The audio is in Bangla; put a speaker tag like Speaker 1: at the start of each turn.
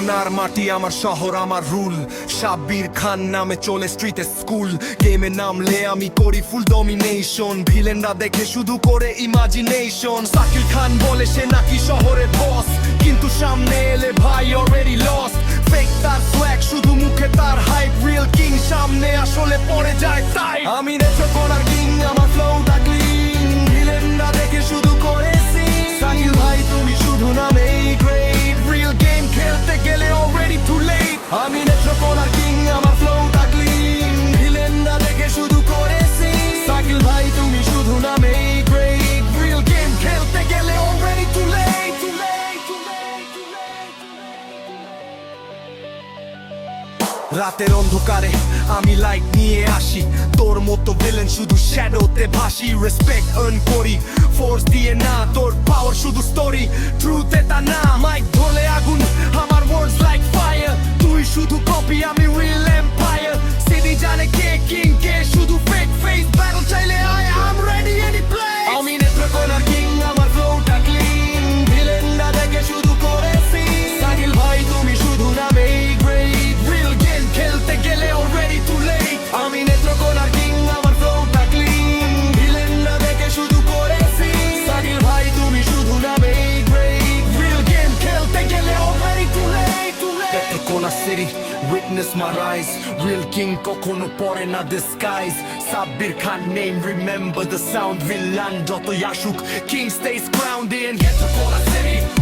Speaker 1: নেত্রকোনার মাটি আমার শহর আমার রুল সাব্বির খান নামে চলে স্ট্রিটে স্কুল গেমে নামলে আমি করি ফুল ডমিনেশন ভিলেনরা দেখে শুধু করে ইমাজিনেশন শাকিল খান বলে সে নাকি শহরের বস কিন্তু সামনে এলে ভাই অলরেডি লস্ট ফেক তার সোয়াগ শুধু মুখে তার হাইপ রিয়েল কিং সামনে আসলে পড়ে যায় তাই আমি নেত্রকোনার কিং আমার ফ্লোটা ক্লিন ভিলেনরা দেখে শুধু করে সিন শাকিল ভাই তুমি শুধু নামেই গ্রেট রিয়েল গেম খেলতে গেলে অলরেডি টু লেট আমি নেত্রকোনার কিং আমার ফ্লোটা ক্লিন ভিলেনরা দেখে শুধু করে সিন শাকিল ভাই তুমি শুধু নামেই গ্রেট রিয়েল গেম খেলতে গেলে অলরেডি টু লেট রাতের অন্ধকারে আমি লাইট নিয়ে আসি তোর মতো ভিলেন শুধু শ্যাডোতে ভাসি রেসপেক্ট আর্ন করি ফোর্স দিয়ে না তোর পাওয়ার শুধু স্টোরি ট্রুথ এটা না মাইক ধরে আগুন আমার ওয়ার্ডস লাইক ফায়ার তুই শুধু কপি আমি রিয়েল এম্পায়ার সিটি জানে কে কিং কে শুধু ফেক ফেস ব্যাটল চাইলে I am ready any play আমি নেত্রকোনার কিং আমার ফ্লোটা ক্লিন ভিলেনরা দেখে শুধু করে সিন শাকিল ভাই তুমি শুধু নামেই গ্রেট রিয়েল গেম খেলতে গেলে অলরেডি টু লেট আমি নেত্রকোনার কিং আমার ফ্লোটা ক্লিন ভিলেনরা দেখে শুধু করে সিন শাকিল ভাই তুমি শুধু নামেই গ্রেট রিয়েল গেম খেলতে গেলে already too late Netrokona city witness my rise real king কখনো পড়ে না disguise Sabbir Khan name remember the sound villain যতই আসুক king stays grounded in Netrokona city